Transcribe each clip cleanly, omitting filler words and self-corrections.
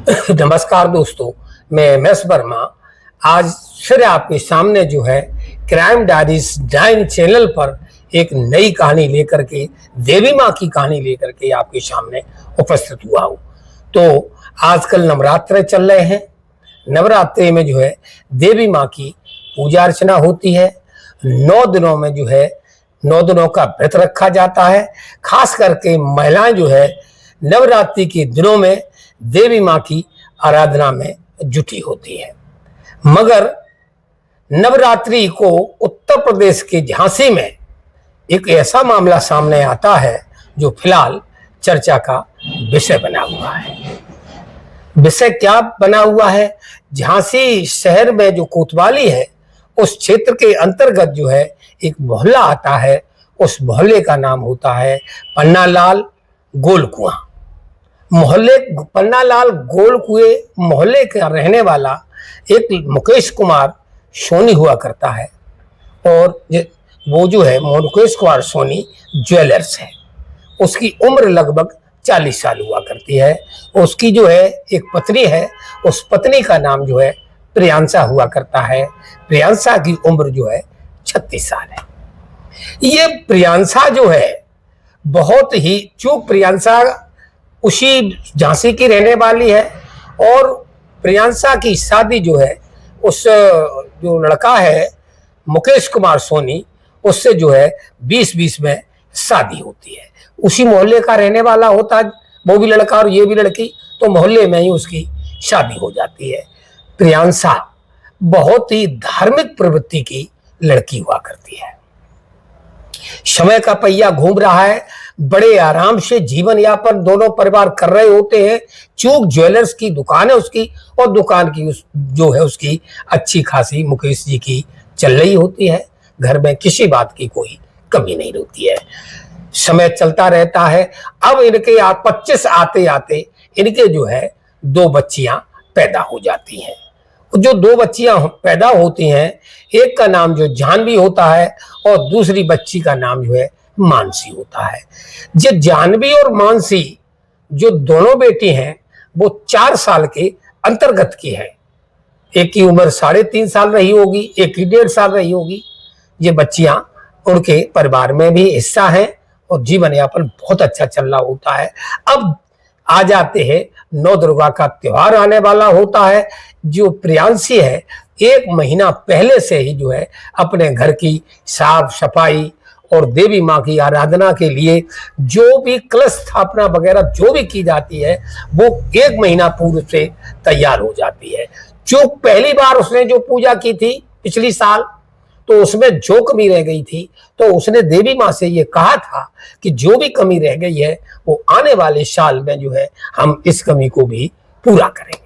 नमस्कार दोस्तों, मैं एम.एस. वर्मा आज फिर आपके सामने जो है क्राइम डायरीज 9 चैनल पर एक नई कहानी लेकर के, देवी माँ की कहानी लेकर के आपके सामने उपस्थित हुआ हूँ। तो आजकल नवरात्र चल रहे हैं। नवरात्रि में जो है देवी माँ की पूजा अर्चना होती है। 9 दिनों में जो है 9 दिनों का व्रत रखा जाता है। खास करके महिलाएं जो है नवरात्रि के दिनों में देवी माँ की आराधना में जुटी होती है। मगर नवरात्रि को उत्तर प्रदेश के झांसी में एक ऐसा मामला सामने आता है जो फिलहाल चर्चा का विषय बना हुआ है। विषय क्या बना हुआ है? झांसी शहर में जो कोतवाली है, उस क्षेत्र के अंतर्गत जो है एक मोहल्ला आता है। उस मोहल्ले का नाम होता है पन्नालाल गोलकुआं। मोहल्ले पन्नालाल गोलकुएं मोहल्ले का रहने वाला एक मुकेश कुमार सोनी हुआ करता है। और वो जो है मुकेश कुमार सोनी ज्वेलर्स है। उसकी उम्र लगभग 40 साल हुआ करती है। उसकी जो है एक पत्नी है, उस पत्नी का नाम जो है प्रियांशा हुआ करता है। प्रियांशा की उम्र जो है 36 साल है। ये प्रियांशा जो है बहुत ही, चूंकि प्रियांशा उसी झांसी की रहने वाली है और प्रियांशा की शादी जो है उस जो लड़का है मुकेश कुमार सोनी, उससे जो है 2020 में शादी होती है। उसी मोहल्ले का रहने वाला होता है वो भी लड़का और ये भी लड़की, तो मोहल्ले में ही उसकी शादी हो जाती है। प्रियांशा बहुत ही धार्मिक प्रवृत्ति की लड़की हुआ करती है। समय का पहिया घूम रहा है। बड़े आराम से जीवन यापन दोनों परिवार कर रहे होते हैं। चूक ज्वेलर्स की दुकान है उसकी, और दुकान की जो है उसकी अच्छी खासी मुकेश जी की चल रही होती है। घर में किसी बात की कोई कमी नहीं होती है। समय चलता रहता है। अब इनके 25 आते आते इनके जो है 2 बच्चियां पैदा हो जाती हैं। जो 2 बच्चियां पैदा होती हैं, एक का नाम जो जानवी होता है और दूसरी बच्ची का नाम जो है मानसी होता है। जो जानवी और मानसी जो दोनों बेटी हैं वो 4 साल के अंतर्गत की है। एक की उम्र 3.5 साल रही होगी, एक की 1.5 साल रही होगी। ये बच्चियां उनके परिवार में भी हिस्सा हैं और जीवन यापन बहुत अच्छा चल रहा होता है। अब आ जाते हैं, 9 दुर्गा का त्योहार आने वाला होता है। जो प्रियांशी है 1 महीना पहले से ही जो है अपने घर की साफ सफाई और देवी माँ की आराधना के लिए जो भी कलश स्थापना वगैरह जो भी की जाती है वो 1 महीना पूर्व से तैयार हो जाती है। जो पहली बार उसने जो पूजा की थी पिछली साल, तो उसमें जो कमी रह गई थी तो उसने देवी माँ से ये कहा था कि जो भी कमी रह गई है वो आने वाले साल में जो है हम इस कमी को भी पूरा करेंगे।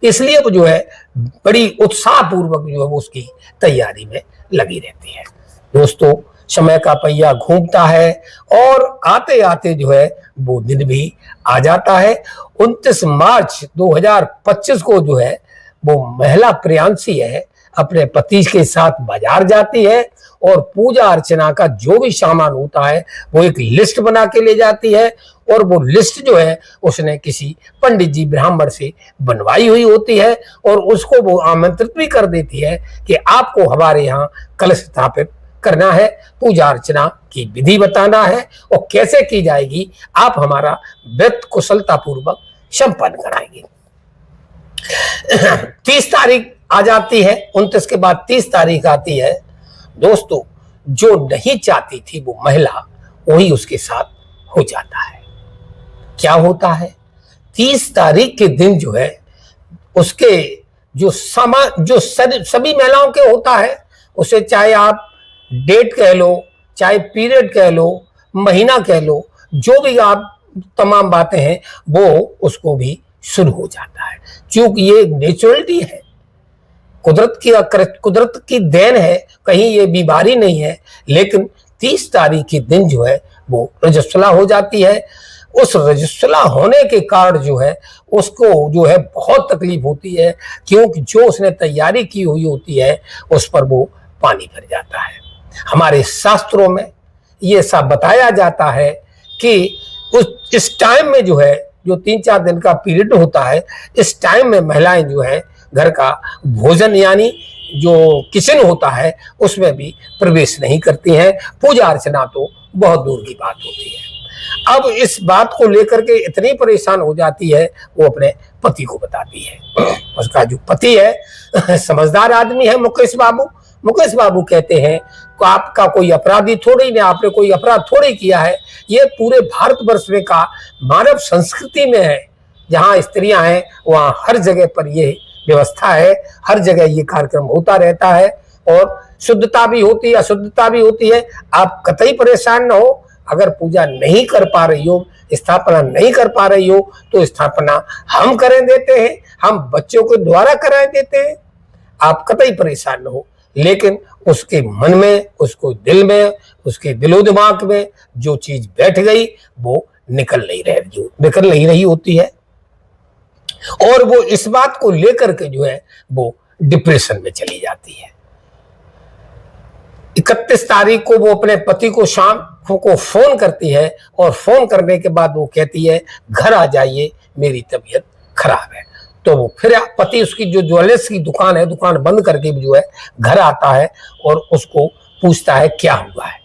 इसलिए वो जो है बड़ी उत्साहपूर्वक जो है वो उसकी तैयारी में लगी रहती है। दोस्तों, समय का पहिया घूमता है और आते आते जो है वो दिन भी आ जाता है। 29 मार्च 2025 को जो है वो महिला प्रियांशी है अपने पति के साथ बाजार जाती है और पूजा अर्चना का जो भी सामान होता है वो एक लिस्ट बना के ले जाती है। और वो लिस्ट जो है उसने किसी पंडित जी ब्राह्मण से बनवाई हुई होती है और उसको वो आमंत्रित भी कर देती है कि आपको हमारे यहाँ कलश स्थापित करना है, पूजा अर्चना की विधि बताना है और कैसे की जाएगी, आप हमारा व्रत कुशलता पूर्वक संपन्न कराएंगे। 30 तारीख आ जाती है, 29 के बाद 30 तारीख आती है। दोस्तों, जो नहीं चाहती थी वो महिला, वही उसके साथ हो जाता है। क्या होता है? 30 तारीख के दिन जो है उसके जो सभी महिलाओं के होता है, उसे चाहे आप डेट कह लो, चाहे पीरियड कह लो, महीना कह लो, जो भी आप तमाम बातें हैं वो उसको भी शुरू हो जाता है। क्योंकि ये नेचुरलिटी है, कुदरत की देन है, कहीं ये बीमारी नहीं है। लेकिन 30 तारीख के दिन जो है वो रजस्वला हो जाती है। उस रजस्वला होने के कारण जो है उसको जो है बहुत तकलीफ होती है, क्योंकि जो उसने तैयारी की हुई होती है उस पर वो पानी भर जाता है। हमारे शास्त्रों में ये सब बताया जाता है कि इस टाइम में जो है जो 3-4 दिन का पीरियड होता है, इस टाइम में महिलाएं जो है घर का भोजन यानी जो किचन होता है उसमें भी प्रवेश नहीं करती हैं। पूजा अर्चना तो बहुत दूर की बात होती है। अब इस बात को लेकर के इतनी परेशान हो जाती है, वो अपने पति को बताती है। उसका जो पति है समझदार आदमी है, मुकेश बाबू। मुकेश बाबू कहते हैं कि आपका कोई अपराधी थोड़ी नहीं, आपने कोई अपराध थोड़ी किया है, ये पूरे भारतवर्ष में का मानव संस्कृति में है। जहाँ स्त्रियां हैं वहाँ हर जगह पर ये व्यवस्था है, हर जगह ये कार्यक्रम होता रहता है और शुद्धता भी होती है, अशुद्धता भी होती है। आप कतई परेशान न हो। अगर पूजा नहीं कर पा रही हो, स्थापना नहीं कर पा रही हो, तो स्थापना हम करें देते हैं, हम बच्चों के द्वारा कराए देते हैं। आप कतई परेशान न हो। लेकिन उसके मन में, उसको दिल में, उसके दिलो दिमाग में जो चीज बैठ गई वो निकल नहीं रही होती है और वो इस बात को लेकर के जो है वो डिप्रेशन में चली जाती है। 31 तारीख को वो अपने पति को शाम को फोन करती है और फोन करने के बाद वो कहती है घर आ जाइए, मेरी तबीयत खराब है। तो वो फिर पति उसकी जो ज्वेलर्स की दुकान है, दुकान बंद करके जो है घर आता है और उसको पूछता है क्या हुआ है।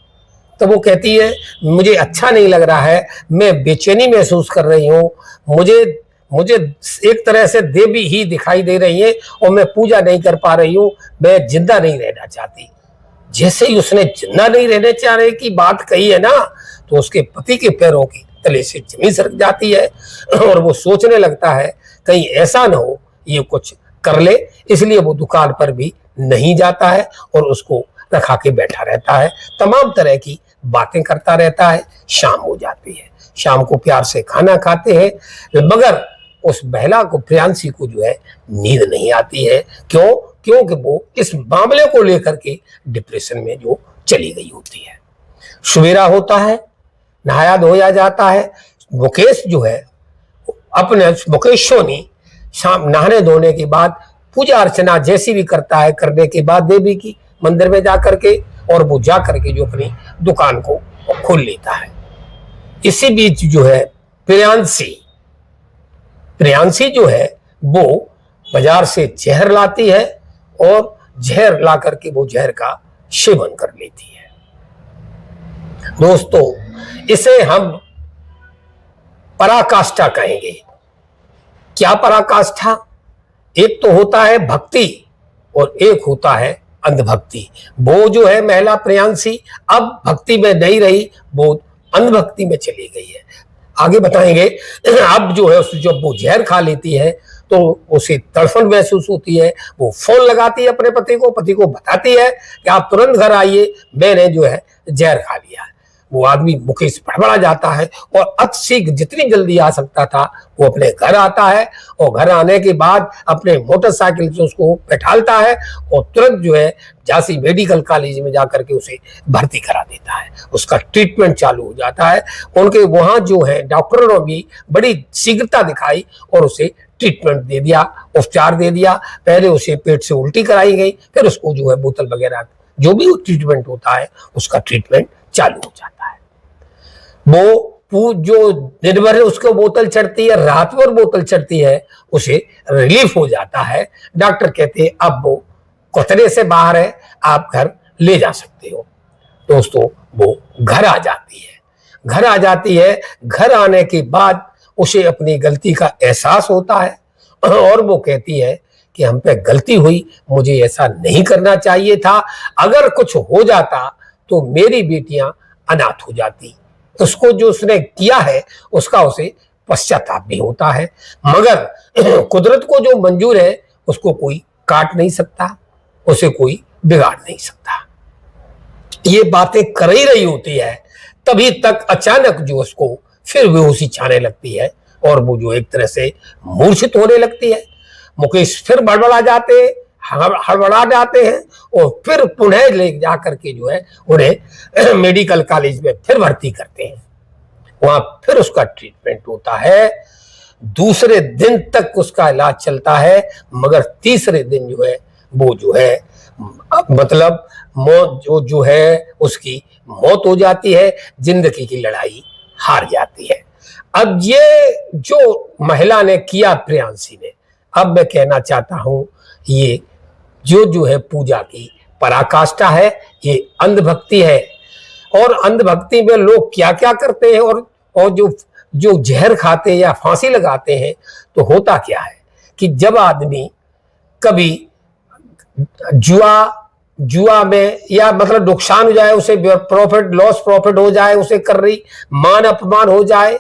तो वो कहती है मुझे अच्छा नहीं लग रहा है, मैं बेचैनी महसूस कर रही हूँ, मुझे एक तरह से देवी ही दिखाई दे रही है और मैं पूजा नहीं कर पा रही हूँ, मैं जिंदा नहीं रहना चाहती। जैसे ही उसने जिंदा नहीं रहने चाहने की बात कही है ना, तो उसके पति के पैरों की तले से जमीन सरक जाती है और वो सोचने लगता है कहीं ऐसा ना हो ये कुछ कर ले। इसलिए वो दुकान पर भी नहीं जाता है और उसको रखा के बैठा रहता है, तमाम तरह की बातें करता रहता है। शाम हो जाती है, शाम को प्यार से खाना खाते हैं, मगर उस महिला को, प्रियांशी को जो है नींद नहीं आती है। क्यों? क्योंकि वो इस मामले को लेकर के डिप्रेशन में जो चली गई होती है। सवेरा होता है, नहाया धोया जाता है। मुकेश जो है अपने मुकेश सोनी शाम नहाने धोने के बाद पूजा अर्चना जैसी भी करता है, करने के बाद देवी की मंदिर में जाकर के और वो जाकर के जो अपनी दुकान को खोल लेता है। इसी बीच जो है प्रियांशी जो है वो बाजार से जहर लाती है और जहर ला करके वो जहर का सेवन कर लेती है। दोस्तों, इसे हम पराकाष्ठा कहेंगे। क्या पराकाष्ठा? एक तो होता है भक्ति और एक होता है अंधभक्ति। वो जो है महिला प्रियांशी अब भक्ति में नहीं रही, वो अंधभक्ति में चली गई है। आगे बताएंगे। अब जो है जब वो जहर खा लेती है तो उसे तड़फन महसूस होती है। वो फोन लगाती है अपने पति को बताती है कि आप तुरंत घर आइए, मैंने जो है जहर खा लिया है। वो आदमी मुकेश बड़बड़ा जाता है और अतिशीघ्र जितनी जल्दी आ सकता था वो अपने घर आता है और घर आने के बाद अपने मोटरसाइकिल से उसको बैठालता है और तुरंत जो है झांसी मेडिकल कॉलेज में जाकर के उसे भर्ती करा देता है। उसका ट्रीटमेंट चालू हो जाता है। उनके वहां जो है डॉक्टरों ने भी बड़ी शीघ्रता दिखाई और उसे ट्रीटमेंट दे दिया, उपचार दे दिया। पहले उसे पेट से उल्टी कराई गई, फिर उसको जो है बोतल वगैरह जो भी ट्रीटमेंट होता है उसका ट्रीटमेंट चालू हो जाता है। वो जो दिन भर उसको बोतल चढ़ती है, रात भर बोतल चढ़ती है, उसे रिलीफ हो जाता है। डॉक्टर कहते हैं अब वो खतरे से बाहर है, आप घर ले जा सकते हो। दोस्तों, वो घर आ जाती है। घर आने के बाद उसे अपनी गलती का एहसास होता है और वो कहती है कि हम पे गलती हुई, मुझे ऐसा नहीं करना चाहिए था। अगर कुछ हो जाता तो मेरी बेटियां अनाथ हो जाती। उसको जो उसने किया है उसका उसे पश्चाताप भी होता है, मगर कुदरत को जो मंजूर है उसको कोई काट नहीं सकता, उसे कोई बिगाड़ नहीं सकता। ये बातें कर ही रही होती है, तभी तक अचानक जो उसको फिर बेहोशी छाने लगती है और वो जो एक तरह से मूर्छित होने लगती है। मुकेश फिर हड़बड़ा जाते हैं और फिर पुनः ले जाकर के जो है उन्हें मेडिकल कॉलेज में फिर भर्ती करते हैं। वहां फिर उसका ट्रीटमेंट होता है। दूसरे दिन तक उसका इलाज चलता है, मगर तीसरे दिन जो है वो जो है मतलब मौत जो है उसकी मौत हो जाती है। जिंदगी की लड़ाई हार जाती है। अब ये जो महिला ने किया प्रियांशी ने, अब मैं कहना चाहता हूं ये जो है पूजा की पराकाष्ठा है, ये अंधभक्ति है। और अंधभक्ति में लोग क्या क्या करते हैं, और जो जहर खाते हैं या फांसी लगाते हैं, तो होता क्या है कि जब आदमी कभी जुआ में या मतलब नुकसान हो जाए, उसे प्रॉफिट हो जाए, उसे कर रही मान अपमान हो जाए,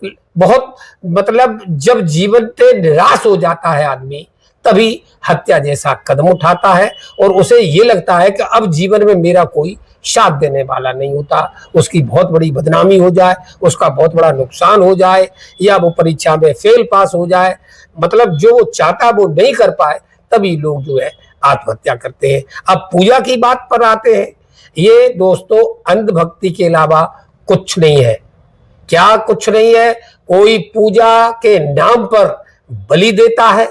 बहुत मतलब जब जीवन पे निराश हो जाता है आदमी, तभी हत्या जैसा कदम उठाता है। और उसे ये लगता है कि अब जीवन में मेरा कोई साथ देने वाला नहीं होता, उसकी बहुत बड़ी बदनामी हो जाए, उसका बहुत बड़ा नुकसान हो जाए, या वो परीक्षा में फेल पास हो जाए, मतलब जो वो चाहता वो नहीं कर पाए, तभी लोग जो है आत्महत्या करते हैं। अब पूजा की बात पर आते हैं। ये दोस्तों अंधभक्ति के अलावा कुछ नहीं है। क्या कुछ नहीं है? कोई पूजा के नाम पर बलि देता है।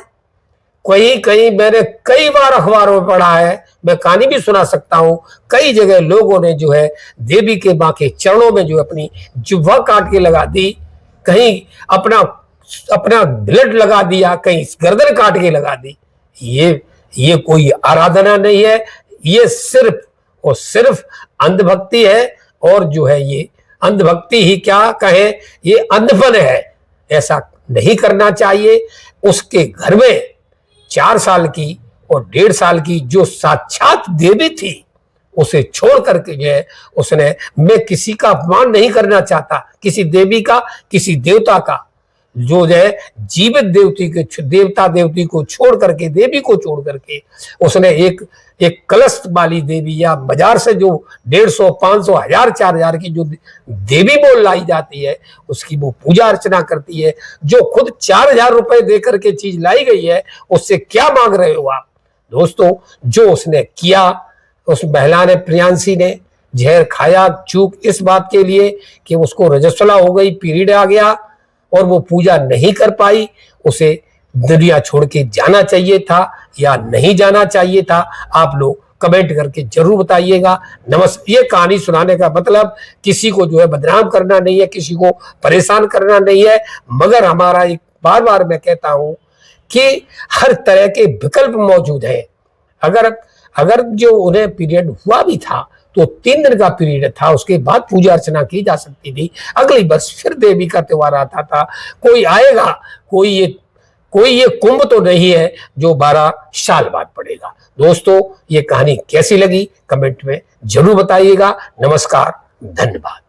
कहीं कहीं मैंने कई बार अखबारों में पढ़ा है, मैं कहानी भी सुना सकता हूं, कई जगह लोगों ने जो है देवी के मां के चरणों में जो अपनी जिह्वा काट के लगा दी, कहीं अपना ब्लड लगा दिया, कहीं गर्दन काट के लगा दी। ये कोई आराधना नहीं है, ये सिर्फ और सिर्फ अंधभक्ति है। और जो है ये अंधभक्ति ही क्या कहे, ये अंधपन है। ऐसा नहीं करना चाहिए। उसके घर में 4 साल की और 1.5 साल की जो साक्षात देवी थी, उसे छोड़ करके जो है उसने, मैं किसी का अपमान नहीं करना चाहता, किसी देवी का, किसी देवता का, जो है जीवित देवता देवती को छोड़ करके, देवी को छोड़ करके उसने एक कलश वाली देवी, या बाजार से जो 150, 500, 1000, 4000 की जो देवी बोल लाई जाती है, उसकी वो पूजा अर्चना करती है। जो खुद 4000 रुपए दे करके चीज लाई गई है, उससे क्या मांग रहे हो आप? दोस्तों, जो उसने किया, उस महिला ने, प्रियांशी ने जहर खाया, चूक इस बात के लिए कि उसको रजस्वला हो गई, पीरियड आ गया और वो पूजा नहीं कर पाई। उसे दुनिया छोड़ के जाना चाहिए था या नहीं जाना चाहिए था? आप लोग कमेंट करके जरूर बताइएगा। नमस्कार। ये कहानी सुनाने का मतलब किसी को जो है बदनाम करना नहीं है, किसी को परेशान करना नहीं है, मगर हमारा एक बार मैं कहता हूं कि हर तरह के विकल्प मौजूद हैं। अगर जो उन्हें पीरियड हुआ भी था तो 3 दिन का पीरियड था, उसके बाद पूजा अर्चना की जा सकती थी। अगली बस फिर देवी का त्योहार आता था। कोई आएगा, कोई ये कुंभ तो नहीं है जो 12 साल बाद पड़ेगा। दोस्तों, ये कहानी कैसी लगी कमेंट में जरूर बताइएगा। नमस्कार, धन्यवाद।